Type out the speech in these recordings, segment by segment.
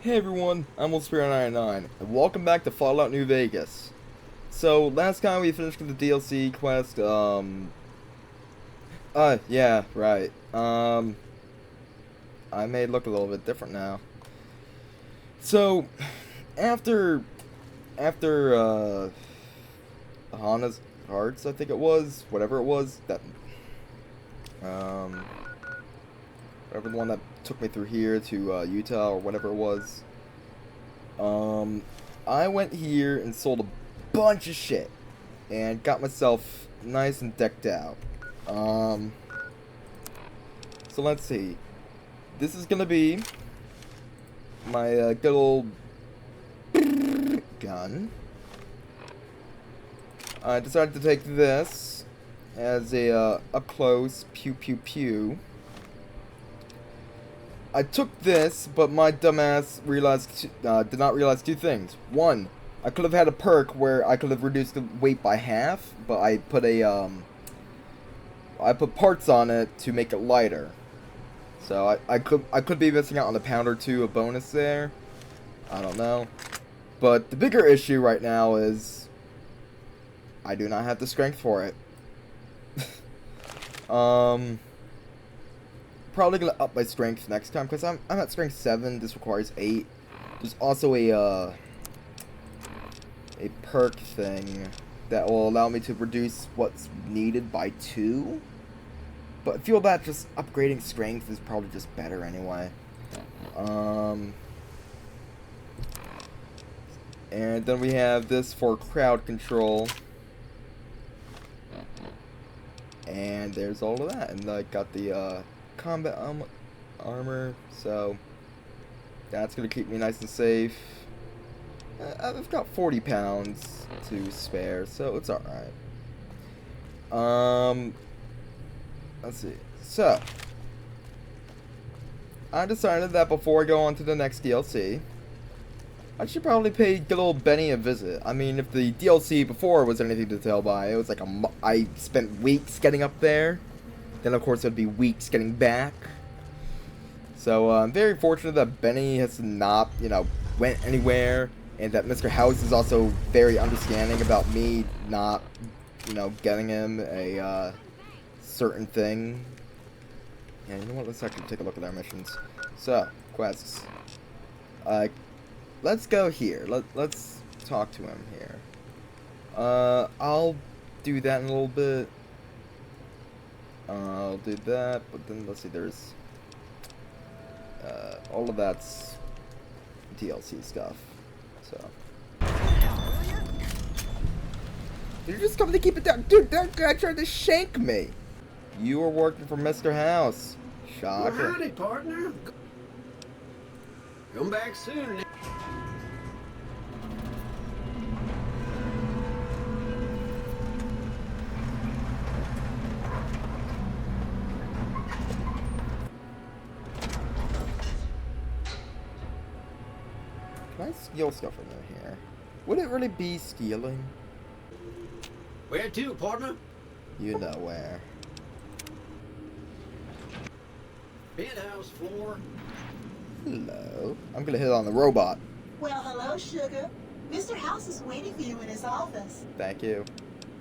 Hey everyone, I'm Spirit99, and welcome back to Fallout New Vegas. So, last time we finished the DLC quest, yeah, right. I may look a little bit different now. So, after, Hana's Hearts, I think it was, whatever it was, that, whatever the one that took me through here to, Utah, or whatever it was. I went here and sold a bunch of shit and got myself nice and decked out. So let's see. This is gonna be my good old gun. I decided to take this as a up close pew pew pew. I took this, but my dumbass did not realize two things. One, I could have had a perk where I could have reduced the weight by half, but I put I put parts on it to make it lighter. So I could be missing out on a pound or two of bonus there. I don't know. But the bigger issue right now is I do not have the strength for it. Probably gonna up my strength next time because I'm at strength 7. This requires 8. There's also a perk thing that will allow me to reduce what's needed by 2. But I feel that just upgrading strength is probably just better anyway. And then we have this for crowd control. And there's all of that. And I got the combat armor, so that's gonna keep me nice and safe. I've got 40 pounds to spare, so it's alright. Let's see. So I decided that before I go on to the next DLC, I should probably pay good old Benny a visit. I mean, if the DLC before was anything to tell by, it was like I spent weeks getting up there. Then, of course, it would be weeks getting back. So, I'm very fortunate that Benny has not, went anywhere. And that Mr. House is also very understanding about me not, getting him a certain thing. Yeah, you know what? Let's actually take a look at our missions. So, quests. Let's go here. Let's talk to him here. I'll do that in a little bit. I'll do that, but then let's see, there's all of that's DLC stuff. So you're just coming to keep it down, dude. That guy tried to shank me. You were working for Mr. House. Shocker. Well, howdy, partner. Come back soon. Can I steal stuff from here? Would it really be stealing? Where to, partner? You know where. Penthouse floor. Hello. I'm gonna hit on the robot. Well, hello, Sugar. Mr. House is waiting for you in his office. Thank you.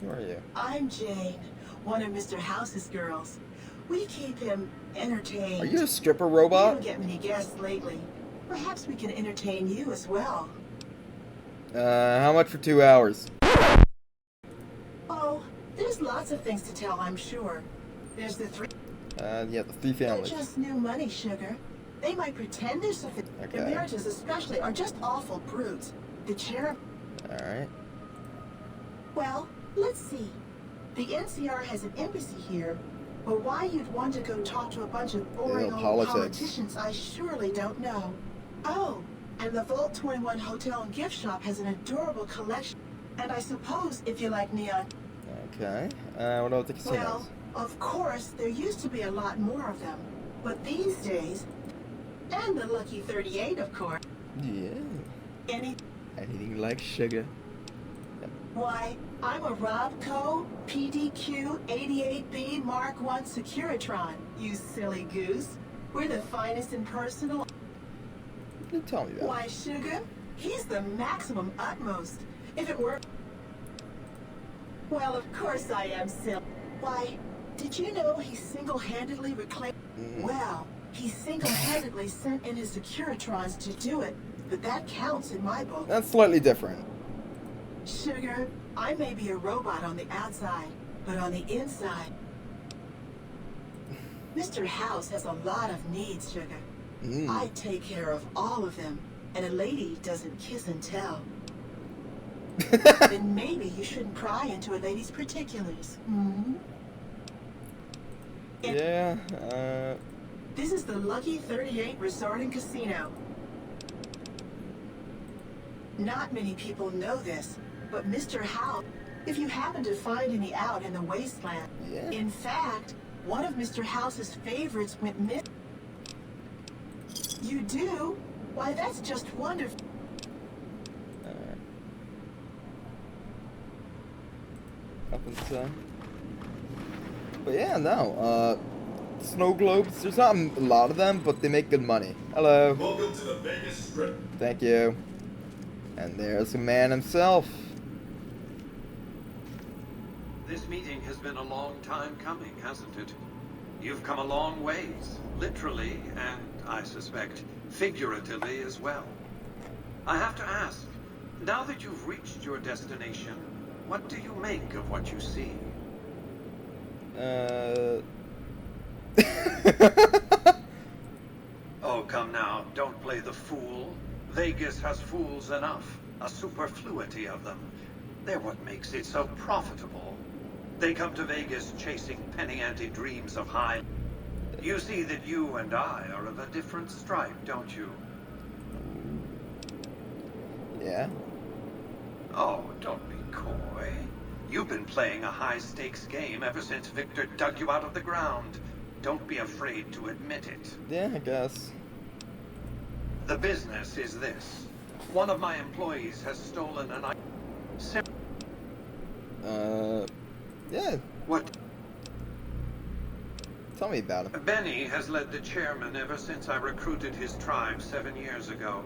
Who are you? I'm Jane, one of Mr. House's girls. We keep him entertained. Are you a stripper We robot? don't get many guests lately. Perhaps we can entertain you as well. How much for 2 hours? Oh, there's lots of things to tell, I'm sure. There's the 3... Yeah, the 3 They're families. just new money, Sugar. They might pretend they're sophisticated. Okay. Emeritus especially are just awful brutes. The chair... Alright. Well, let's see. The NCR has an embassy here, but why you'd want to go talk to a bunch of boring old politics. politicians, I surely don't know. Oh, and the Vault 21 Hotel and Gift Shop has an adorable collection. And I suppose if you like neon... Okay. What about the casinos? Well, of course, there used to be a lot more of them. But these days... And the Lucky 38, of course. Yeah. Anything like sugar. Why, I'm a Robco PDQ 88B Mark I Securitron, you silly goose. We're the finest in personal... Tell me about it. Why, Sugar? He's the maximum utmost. If it were... Well, of course I am, Sil. Why, did you know he single-handedly reclaimed... Well, he single-handedly sent in his Securitrons to do it, but that counts in my book. That's slightly different. Sugar, I may be a robot on the outside, but on the inside... Mr. House has a lot of needs, Sugar. I take care of all of them, and a lady doesn't kiss and tell. Then maybe you shouldn't pry into a lady's particulars. Yeah, This is the Lucky 38 Resort and Casino. Not many people know this, but Mr. House, if you happen to find any out in the wasteland, Yeah. in fact, one of Mr. House's favorites went missing. You do? Why, that's just wonderful. Nothing to say. But yeah, no, snow globes, there's not a lot of them, but they make good money. Hello. Welcome to the Vegas Strip. Thank you. And there's the man himself. This meeting has been a long time coming, hasn't it? You've come a long ways, literally, and I suspect figuratively as well. I have to ask, now that you've reached your destination, what do you make of what you see? Oh, come now, don't play the fool. Vegas has fools enough, a superfluity of them. They're what makes it so profitable. They come to Vegas chasing penny-ante dreams of high... You see that you and I are of a different stripe, don't you? Yeah. Oh, don't be coy. You've been playing a high-stakes game ever since Victor dug you out of the ground. Don't be afraid to admit it. Yeah, I guess. The business is this. One of my employees has stolen an item. Yeah, What? tell me about him. Benny has led the chairman ever since I recruited his tribe 7 years ago.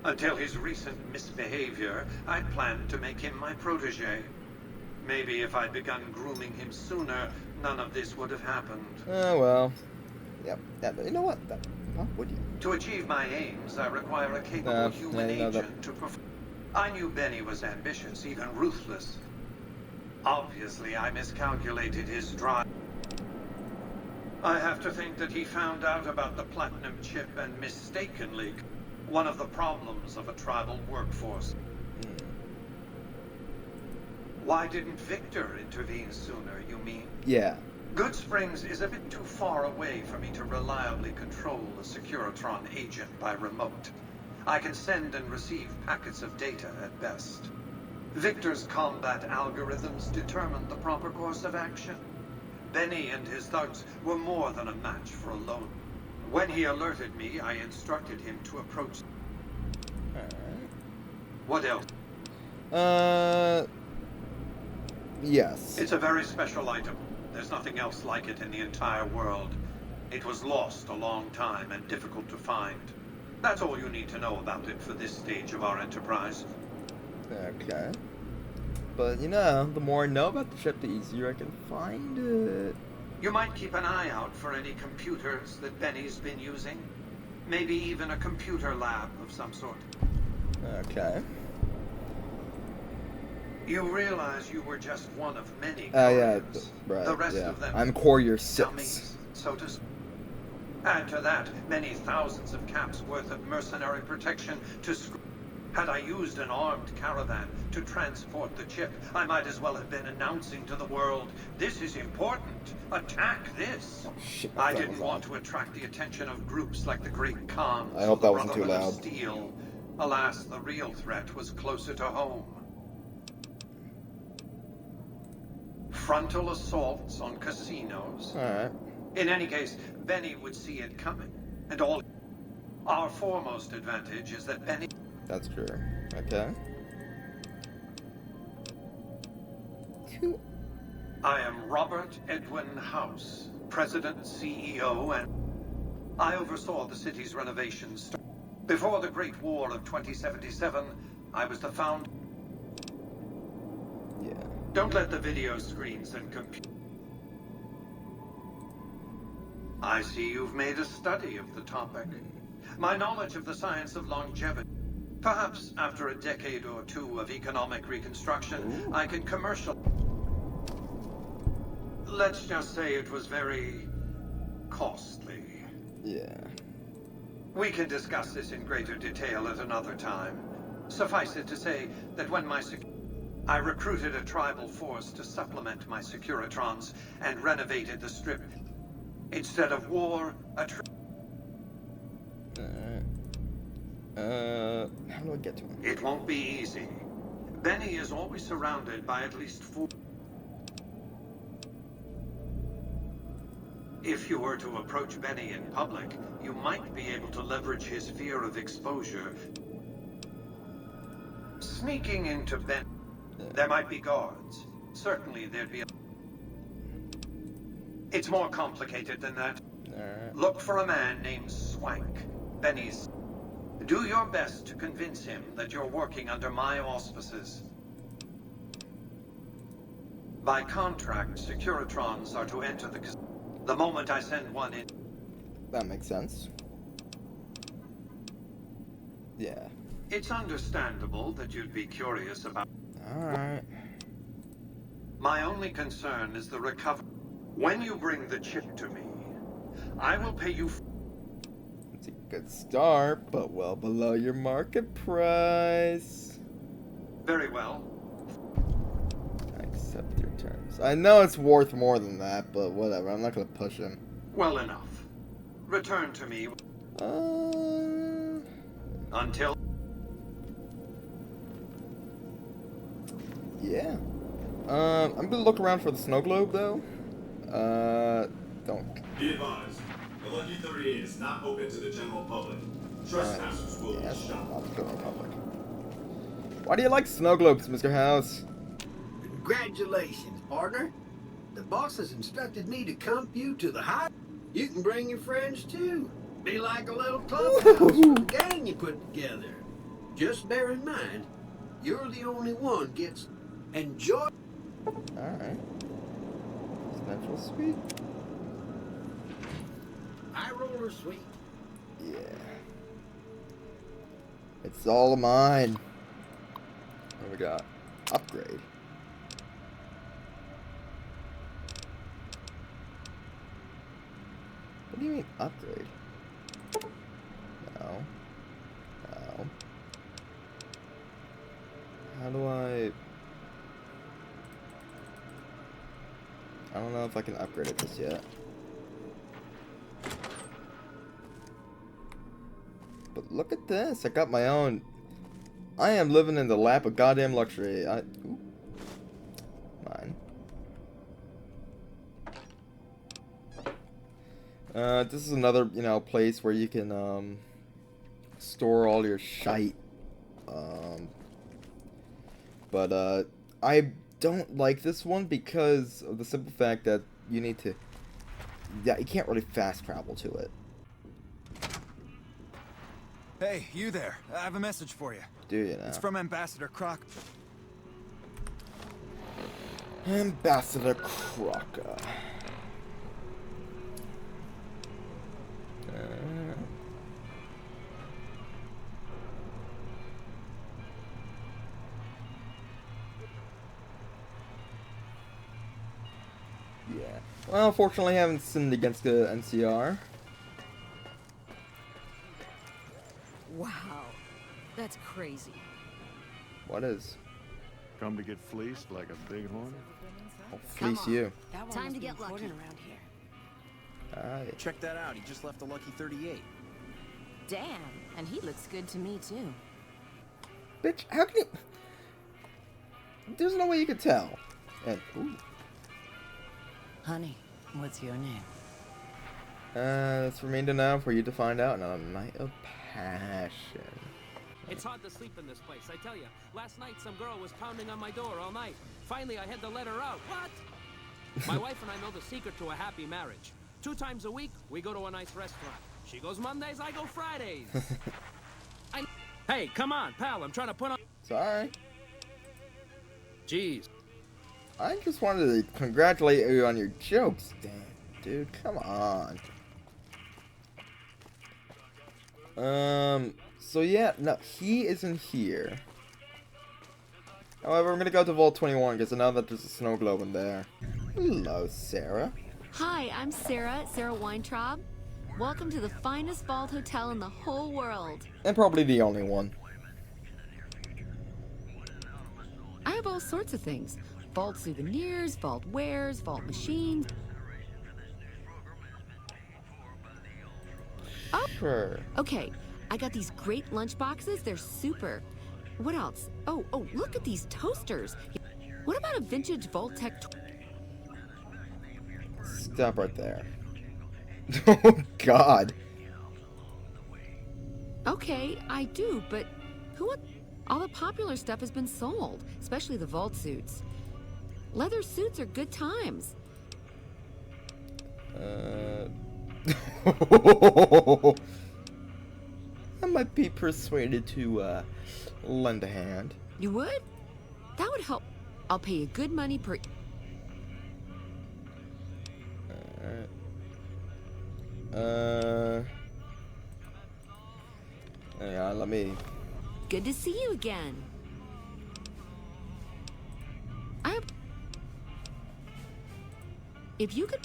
Until his recent misbehavior, I'd planned to make him my protege. Maybe if I'd begun grooming him sooner, none of this would have happened. Oh, well. Yep. Yeah, but you know what? What would you? To achieve my aims, I require a capable Yeah, human you know that. agent to perform. I knew Benny was ambitious, even ruthless. Obviously, I miscalculated his drive. I have to think that he found out about the platinum chip and mistakenly one of the problems of a tribal workforce. Why didn't Victor intervene sooner, you mean? Yeah. Good Springs is a bit too far away for me to reliably control a Securitron agent by remote. I can send and receive packets of data at best. Victor's combat algorithms determined the proper course of action. Benny and his thugs were more than a match for a lone. When he alerted me, I instructed him to approach. Alright. What else? Yes. It's a very special item. There's nothing else like it in the entire world. It was lost a long time and difficult to find. That's all you need to know about it for this stage of our enterprise. Okay. But, you know, the more I know about the ship, the easier I can find it. You might keep an eye out for any computers that Benny's been using. Maybe even a computer lab of some sort. Okay. You realize you were just one of many Yeah, couriers. right, The rest yeah. of them I'm Courier 6. dummies, so to speak. Add to that many thousands of caps worth of mercenary protection to Had I used an armed caravan to transport the chip, I might as well have been announcing to the world, this is important, attack this. Oh, shit, my I phone didn't was want on. to attract the attention of groups like the Great Khans. I hope or that the wasn't too Brotherhood of loud. Steel. Alas, the real threat was closer to home. Frontal assaults on casinos. Alright. In any case, Benny would see it coming, and all. Our foremost advantage is that Benny. That's true. Okay. I am Robert Edwin House, President, CEO, and I oversaw the city's renovations. Before the Great War of 2077, I was the founder. Yeah. Don't let the video screens and I see you've made a study of the topic. My knowledge of the science of longevity. Perhaps after a decade or two of economic reconstruction, I can commercial. Let's just say it was very costly. Yeah. We can discuss this in greater detail at another time. Suffice it to say that when I recruited a tribal force to supplement my Securitrons and renovated the strip. Instead of war, how do I get to him? It won't be easy. Benny is always surrounded by at least 4. If you were to approach Benny in public, you might be able to leverage his fear of exposure. Sneaking into Benny, there might be guards. Certainly there'd be It's more complicated than that. Look for a man named Swank, Benny's. Do your best to convince him that you're working under my auspices. By contract, Securitrons are to enter the moment I send one in. That makes sense. Yeah. It's understandable that you'd be curious about. Alright. My only concern is the recovery. When you bring the chip to me, I will pay you. It's a good start, but well below your market price. Very well. I accept your terms. I know it's worth more than that, but whatever. I'm not gonna push him. Well enough. Return to me. Until. Yeah. I'm gonna look around for the snow globe though. Don't. Be advised, the Lucky 38 is not open to the general public. Trespassers will be Yes, shot. not to the public. Why do you like snow globes, Mr. House? Congratulations, partner. The boss has instructed me to comp you to the high. You can bring your friends too. Be like a little clubhouse for the gang you put together. Just bear in mind, you're the only one gets enjoy. Alright. Natural sweet. High roller sweet. Yeah. It's all mine. What do we got? Upgrade. What do you mean upgrade? No. No. How do I don't know if I can upgrade it just yet. But look at this. I got my own. I am living in the lap of goddamn luxury. Ooh. Mine. This is another, place where you can, store all your shite. But I don't like this one because of the simple fact that you need to. Yeah, you can't really fast travel to it. Hey, you there. I have a message for you. Do you now? It's from Ambassador Croc. Ambassador Crocker. Yeah. Well, fortunately, I haven't sinned against the NCR. Wow, that's crazy. What is? Come to get fleeced like a bighorn? I'll fleece you. Time to get lucky. Around here. Alright. Check that out. He just left a Lucky 38. Damn, and he looks good to me too. Bitch, how can you... There's no way you could tell. And, ooh. Honey, what's your name? That's for me to know, for you to find out on a night of passion. It's hard to sleep in this place, I tell you. Last night, some girl was pounding on my door all night. Finally, I had to let her out. What? My wife and I know the secret to a happy marriage. 2 times a week, we go to a nice restaurant. She goes Mondays, I go Fridays. Hey, come on, pal. I'm trying to put on. Sorry. Jeez. I just wanted to congratulate you on your jokes. Damn, dude, come on. So yeah, no, he isn't here. However, I'm gonna go to Vault 21 because I know that there's a snow globe in there. Hello, Sarah. Hi, I'm Sarah Weintraub. Welcome to the finest vault hotel in the whole world. And probably the only one. I have all sorts of things. Vault souvenirs, vault wares, vault machines. Oh, Sure. okay. I got these great lunch boxes. They're super. What else? Oh, look at these toasters. What about a vintage Vault-Tec? Stop right there. Oh, God. Okay, I do, but who? All the popular stuff has been sold, especially the vault suits. Leather suits are good times. I might be persuaded to, lend a hand. You would? That would help. I'll pay you good money per... Hang on, let me... Good to see you again. If you could...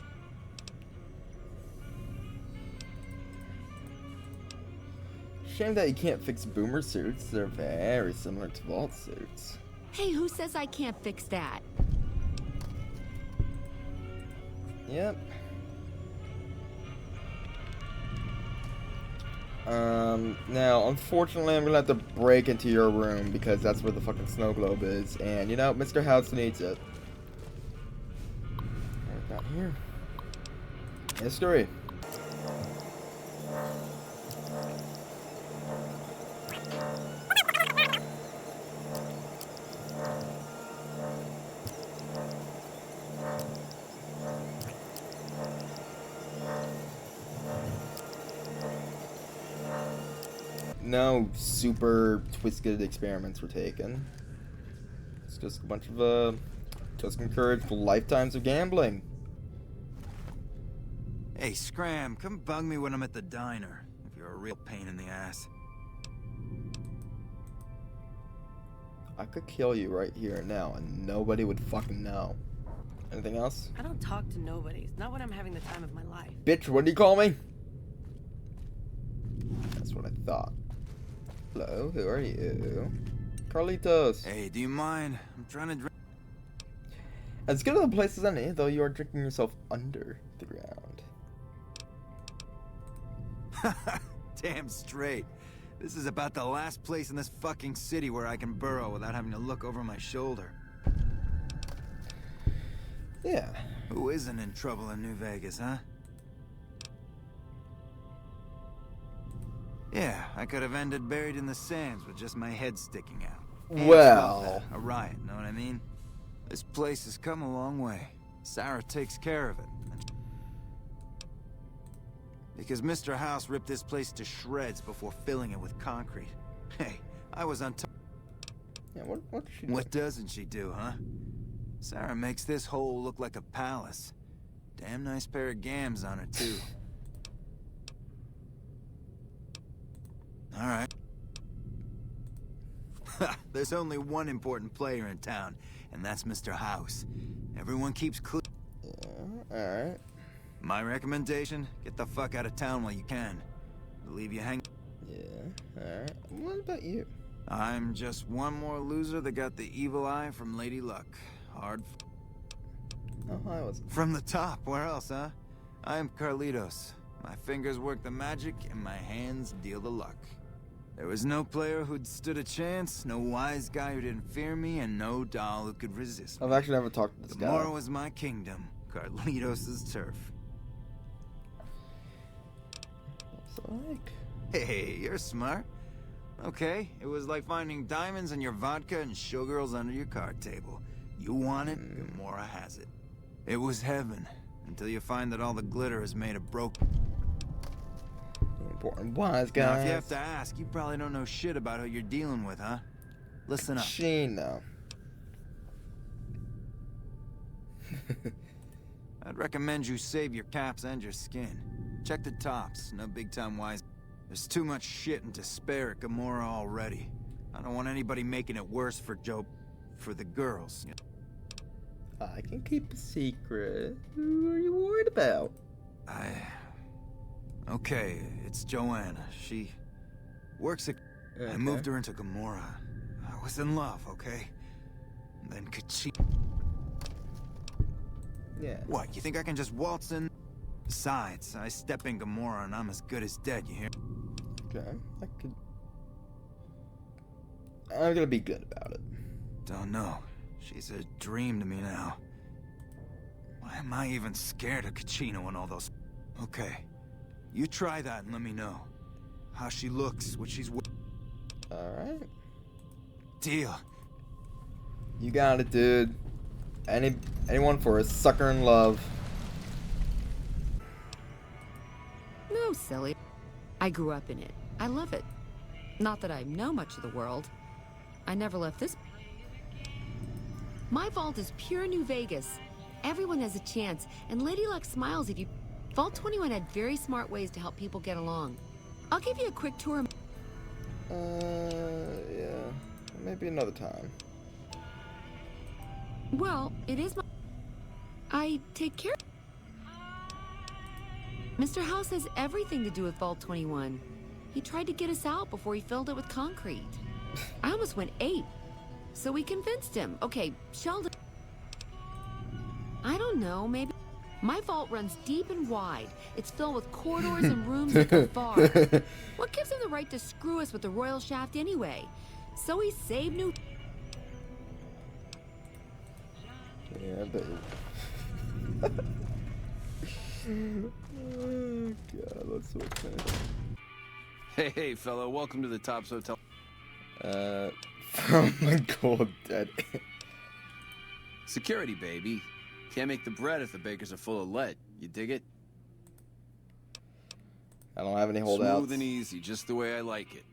Shame that you can't fix boomer suits. They're very similar to vault suits. Hey, who says I can't fix that? Yep. Now, unfortunately, I'm gonna have to break into your room because that's where the fucking snow globe is. And, you know, Mr. House needs it. What we got here? History. No super twisted experiments were taken. It's just a bunch of, just encouraged lifetimes of gambling. Hey, Scram, come bug me when I'm at the diner, if you're a real pain in the ass. I could kill you right here and now, and nobody would fucking know. Anything else? I don't talk to nobody. Not when I'm having the time of my life. Bitch, what do you call me? That's what I thought. Hello, who are you? Carlitos. Hey, do you mind? I'm trying to drink. As good of a place as any, though you are drinking yourself under the ground. Damn straight. This is about the last place in this fucking city where I can burrow without having to look over my shoulder. Yeah. Who isn't in trouble in New Vegas, huh? Yeah, I could have ended buried in the sands with just my head sticking out. Well, a riot, know what I mean? This place has come a long way. Sarah takes care of it. Because Mr. House ripped this place to shreds before filling it with concrete. Hey, I was on top. Yeah, what does she do? What doesn't she do, huh? Sarah makes this hole look like a palace. Damn nice pair of gams on her, too. All right. There's only one important player in town, and that's Mr. House. Everyone keeps clear. Yeah, alright. My recommendation, get the fuck out of town while you can. Leave you hang. Yeah, alright. What about you? I'm just one more loser that got the evil eye from Lady Luck. Hard. Oh, I was. From the top, where else, huh? I am Carlitos. My fingers work the magic, and my hands deal the luck. There was no player who'd stood a chance, no wise guy who didn't fear me, and no doll who could resist me. I've actually never talked to this guy. Tomorrow was my kingdom, Carlitos' turf. What's it like? Hey, you're smart. Okay, it was like finding diamonds in your vodka and showgirls under your card table. You want it, Gamora has it. It was heaven, until you find that all the glitter is made of broken. Important wise Now, guys. if you have to ask, you probably don't know shit about who you're dealing with, huh? Listen up. Chino. I'd recommend you save your caps and your skin. Check the tops, no big time wise. There's too much shit and to spare at Gamora already. I don't want anybody making it worse for for the girls. I can keep a secret. Who are you worried about? Okay, it's Joanna. She works at... I moved her into Gamora. I was in love, okay? And then Kachina... Yeah. What, you think I can just waltz in? Besides, I step in Gamora and I'm as good as dead, you hear? Okay, I'm gonna be good about it. Don't know. She's a dream to me now. Why am I even scared of Kachino and all those... Okay. You try that and let me know. How she looks, what she's... Alright. Deal. You got it, dude. Anyone for a sucker in love. No, silly. I grew up in it. I love it. Not that I know much of the world. I never left this. My vault is pure New Vegas. Everyone has a chance, and Lady Luck smiles if you... Vault 21 had very smart ways to help people get along. I'll give you a quick tour. Yeah. Maybe another time. Well, it is my... I take care... Mr. House has everything to do with Vault 21. He tried to get us out before he filled it with concrete. I almost went ape. So we convinced him. Okay, Sheldon... I don't know, maybe... My vault runs deep and wide. It's filled with corridors and rooms that go far. What gives him the right to screw us with the royal shaft anyway? So he saved New... Yeah, but... Oh, God, that's so funny. Hey, fellow, welcome to the Tops Hotel. From the cold dead. Security, baby. Can't make the bread if the bakers are full of lead. You dig it? I don't have any holdouts. Smooth and easy, just the way I like it.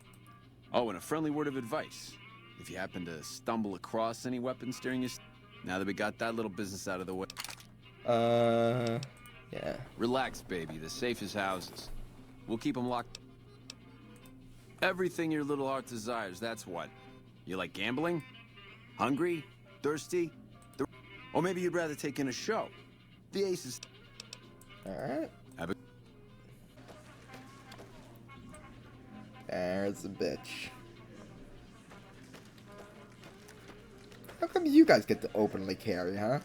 Oh, and a friendly word of advice. If you happen to stumble across any weapons during your... Now that we got that little business out of the way. Yeah. Relax, baby. The safe is houses. We'll keep them locked. Everything your little heart desires, that's what. You like gambling? Hungry? Thirsty? Or maybe you'd rather take in a show. The Aces. Alright. Have a... There's a bitch. How come you guys get to openly carry, huh?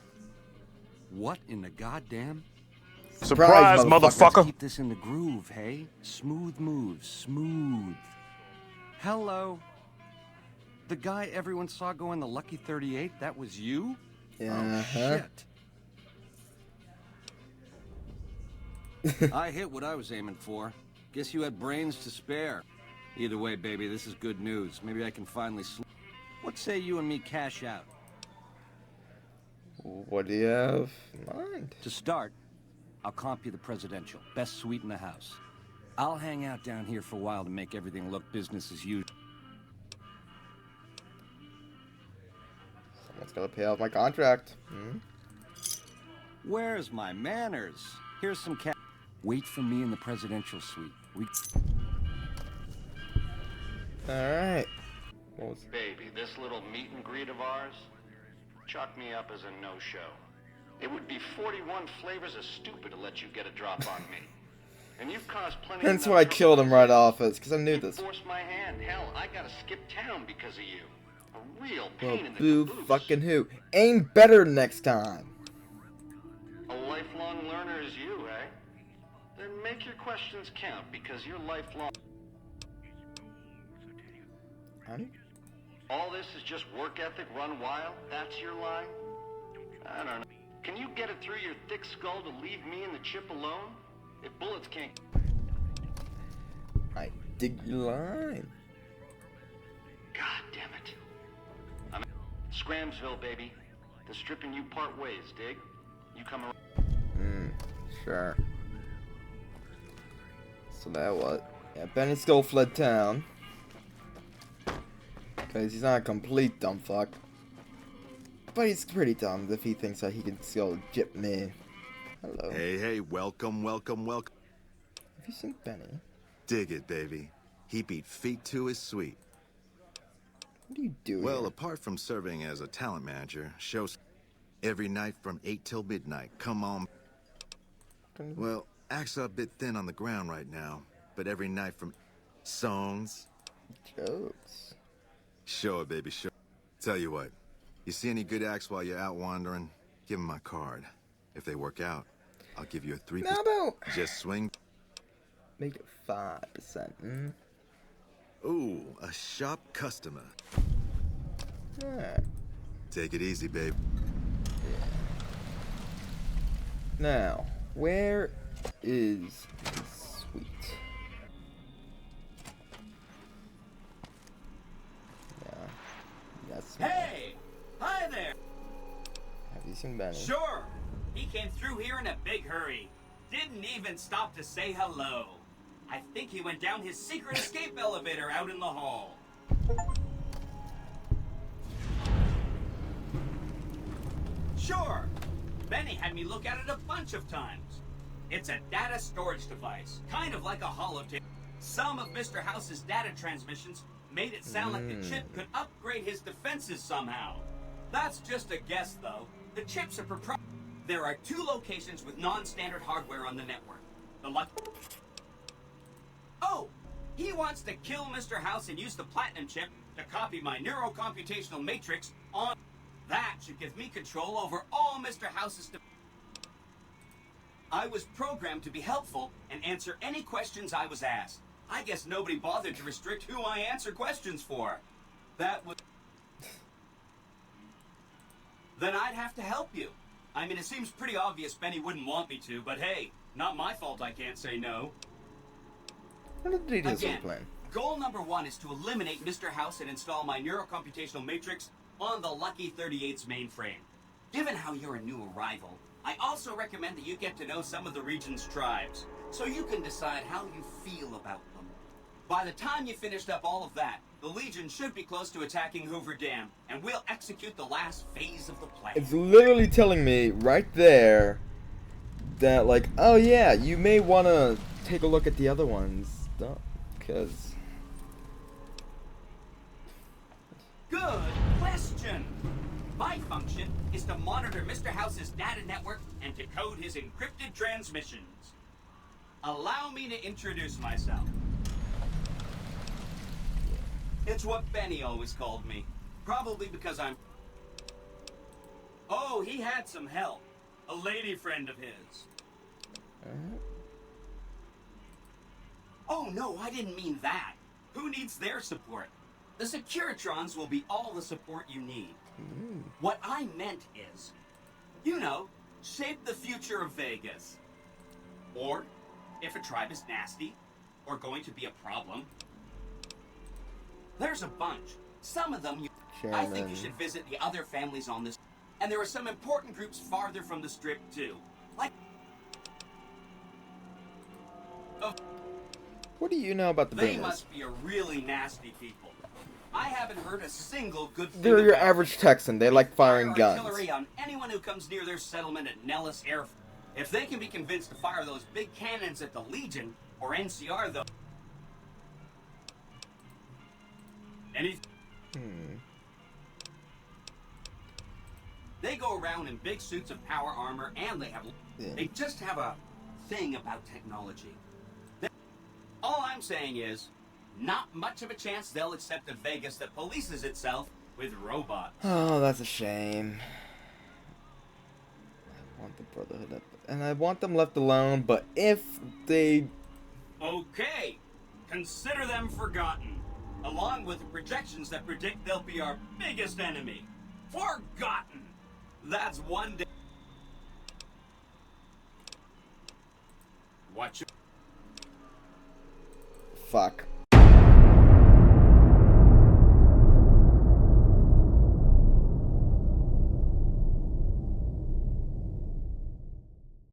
What in the goddamn? Surprise, motherfucker! Keep this in the groove, hey? Smooth moves, smooth. Hello. The guy everyone saw go in the Lucky 38, that was you? Yeah. Oh, shit. I hit what I was aiming for. Guess you had brains to spare. Either way, baby, this is good news. Maybe I can finally sleep. What say you and me cash out? What do you have in mind? To start, I'll comp you the presidential. Best suite in the house. I'll hang out down here for a while to make everything look business as usual. Someone's gotta pay off my contract. Where's my manners? Here's some cash. Wait for me in the presidential suite. Alright. Baby, this little meet and greet of ours, chalk me up as a no-show. It would be 41 flavors of stupid to let you get a drop on me. And you've caused plenty of... That's why I killed him right off, because I knew this. Forced my hand. Hell, I gotta skip town because of you. A real Well, pain in the boo caboose. fucking who. Aim better next time. A lifelong learner is you, eh? Then make your questions count, because you're lifelong. Honey? All this is just work ethic run wild? That's your line? I don't know. Can you get it through your thick skull to leave me and the chip alone? If bullets can't... I dig your line. God damn it. I'm in Scramsville, baby. The strip and you part ways, dig? You come around. Sure. So now what? Yeah, Benny still fled town. Because he's not a complete dumb fuck. But he's pretty dumb if he thinks that he can still jip me. Hello. Hey, welcome. Have you seen Benny? Dig it, baby. He beat feet to his suite. What do you do Well, here? apart from serving as a talent manager, shows every night from 8 till midnight. Come on. Well, acts are a bit thin on the ground right now, but every night from songs. Jokes. Sure, baby, sure. Tell you what, you see any good acts while you're out wandering, give them my card. If they work out, I'll give you a 3%. No. Just swing. Make it 5%. Ooh, a sharp customer. Yeah. Take it easy, babe. Now, where is the suite? Yeah. That's Hey! Hi there! Have you seen Benny? Sure! He came through here in a big hurry. Didn't even stop to say hello. I think he went down his secret escape elevator out in the hall. Sure! Benny had me look at it a bunch of times. It's a data storage device, kind of like a holotape. Some of Mr. House's data transmissions made it sound like the chip could upgrade his defenses somehow. That's just a guess, though. The chips are proprietary. There are 2 locations with non-standard hardware on the network. The Oh! He wants to kill Mr. House and use the Platinum chip to copy my neurocomputational matrix on... That should give me control over all Mr. House's... I was programmed to be helpful and answer any questions I was asked. I guess nobody bothered to restrict who I answer questions for. That would... Then I'd have to help you. I mean, it seems pretty obvious Benny wouldn't want me to, but hey, not my fault I can't say no. What are the details of the Again, plan? goal number 1 is to eliminate Mr. House and install my neurocomputational matrix on the Lucky 38's mainframe. Given how you're a new arrival, I also recommend that you get to know some of the region's tribes, so you can decide how you feel about them. By the time you finished up all of that, the Legion should be close to attacking Hoover Dam, and we'll execute the last phase of the plan. It's literally telling me right there that, like, oh yeah, you may want to take a look at the other ones. Because... Good question! My function is to monitor Mr. House's data network and decode his encrypted transmissions. Allow me to introduce myself. It's what Benny always called me. Probably because I'm... Oh, he had some help. A lady friend of his. Oh, no, I didn't mean that. Who needs their support? The Securitrons will be all the support you need. What I meant is, you know, shape the future of Vegas. Or, if a tribe is nasty, or going to be a problem, there's a bunch. Some of them I think you should visit the other families on this. And there are some important groups farther from the Strip, too. Like... What do you know about the They business? must be a really nasty people. I haven't heard a single good thing They're your about average Texan. They like firing guns. artillery on anyone who comes near their settlement at Nellis Air. If they can be convinced to fire those big cannons at the Legion or NCR, though. They go around in big suits of power armor, and they just have a thing about technology. All I'm saying is, not much of a chance they'll accept a Vegas that polices itself with robots. Oh, that's a shame. I want the Brotherhood up, and I want them left alone, but if they... Okay, consider them forgotten, along with the projections that predict they'll be our biggest enemy. Forgotten! That's one day. Watch it. Fuck.